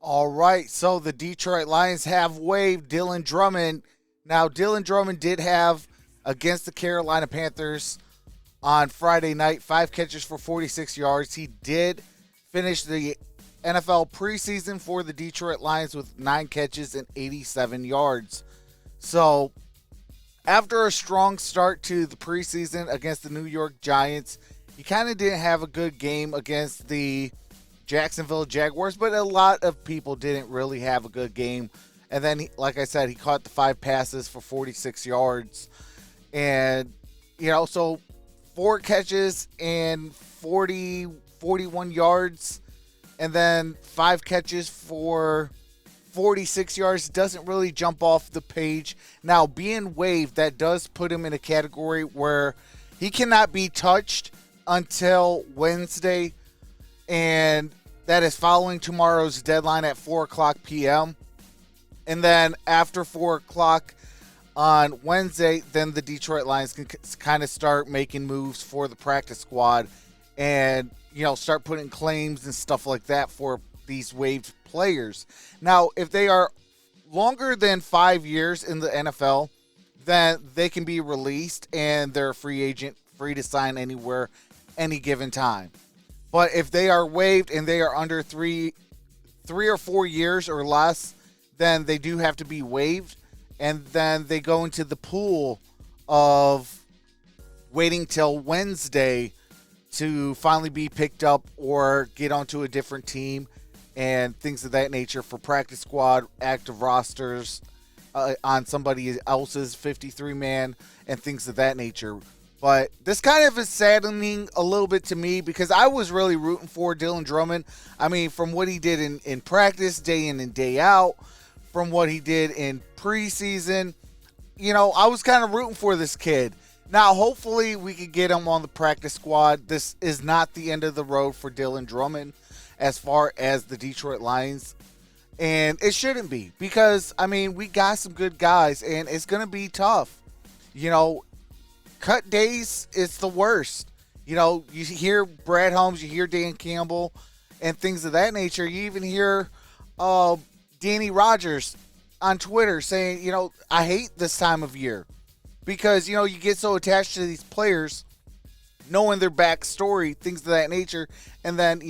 All right, so the Detroit Lions have waived Dylan Drummond. Now, Dylan Drummond did have against the Carolina Panthers on Friday night 5 catches for 46 yards. He did finish the NFL preseason for the Detroit Lions with 9 catches and 87 yards. So, after a strong start to the preseason against the New York Giants, he kind of didn't have a good game against the Jacksonville Jaguars, but a lot of people didn't really have a good game. And then, like I said, he caught the 5 passes for 46 yards. And, so 4 catches and 41 yards. And then 5 catches for 46 yards doesn't really jump off the page. Now, being waived, that does put him in a category where he cannot be touched until Wednesday, and that is following tomorrow's deadline at 4 o'clock p.m. And then after 4 o'clock on Wednesday, then the Detroit Lions can kind of start making moves for the practice squad and, start putting claims and stuff like that for these waived players. Now, if they are longer than 5 years in the NFL, then they can be released and they're a free agent, free to sign anywhere, any given time. But if they are waived and they are under three or 4 years or less, then they do have to be waived, and then they go into the pool of waiting till Wednesday to finally be picked up or get onto a different team and things of that nature for practice squad, active rosters on somebody else's 53-man and things of that nature. But this kind of is saddening a little bit to me because I was really rooting for Dylan Drummond. I mean, from what he did in practice, day in and day out, from what he did in preseason, I was kind of rooting for this kid. Now, hopefully we could get him on the practice squad. This is not the end of the road for Dylan Drummond as far as the Detroit Lions. And it shouldn't be because, we got some good guys, and it's going to be tough. Cut days, it's the worst. You hear Brad Holmes, you hear Dan Campbell, and things of that nature. You even hear Danny Rogers on Twitter saying, I hate this time of year because, you get so attached to these players, knowing their backstory, things of that nature, and then,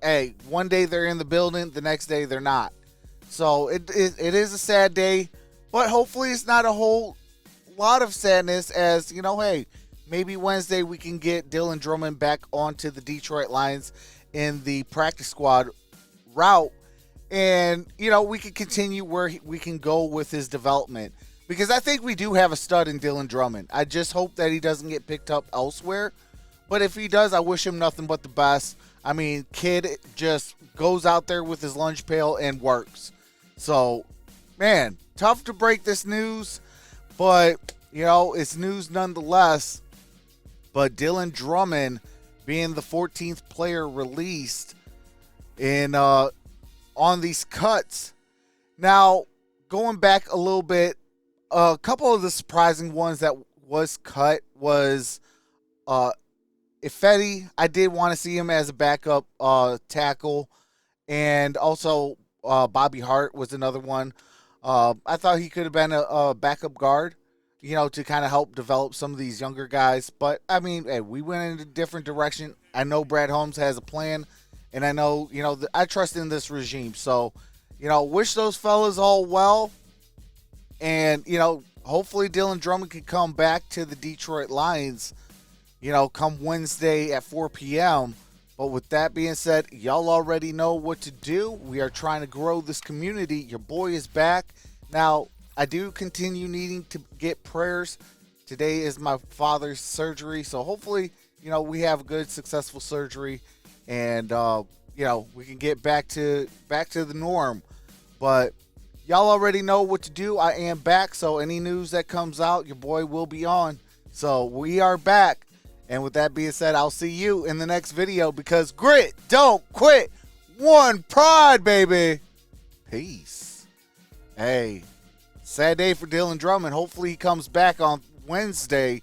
hey, one day they're in the building, the next day they're not. So it is a sad day, but hopefully it's not a whole lot of sadness as, hey, maybe Wednesday we can get Dylan Drummond back onto the Detroit Lions in the practice squad route. And, we can continue where we can go with his development. Because I think we do have a stud in Dylan Drummond. I just hope that he doesn't get picked up elsewhere. But if he does, I wish him nothing but the best. Kid just goes out there with his lunch pail and works. So, man, tough to break this news. But, it's news nonetheless. But Dylan Drummond being the 14th player released in on these cuts. Now, going back a little bit, a couple of the surprising ones that was cut was Ifedi. I did want to see him as a backup tackle. And also Bobby Hart was another one. I thought he could have been a backup guard, to kind of help develop some of these younger guys. But, hey, we went in a different direction. I know Brad Holmes has a plan, and I know, I trust in this regime. So, wish those fellas all well. And, hopefully Dylan Drummond can come back to the Detroit Lions, come Wednesday at 4 p.m. But with that being said, y'all already know what to do. We are trying to grow this community. Your boy is back. Now, I do continue needing to get prayers. Today is my father's surgery. So hopefully, we have a good, successful surgery. And, we can get back to the norm. But y'all already know what to do. I am back. So any news that comes out, your boy will be on. So we are back. And with that being said, I'll see you in the next video because grit don't quit. One pride, baby. Peace. Hey, sad day for Dylan Drummond. Hopefully he comes back on Wednesday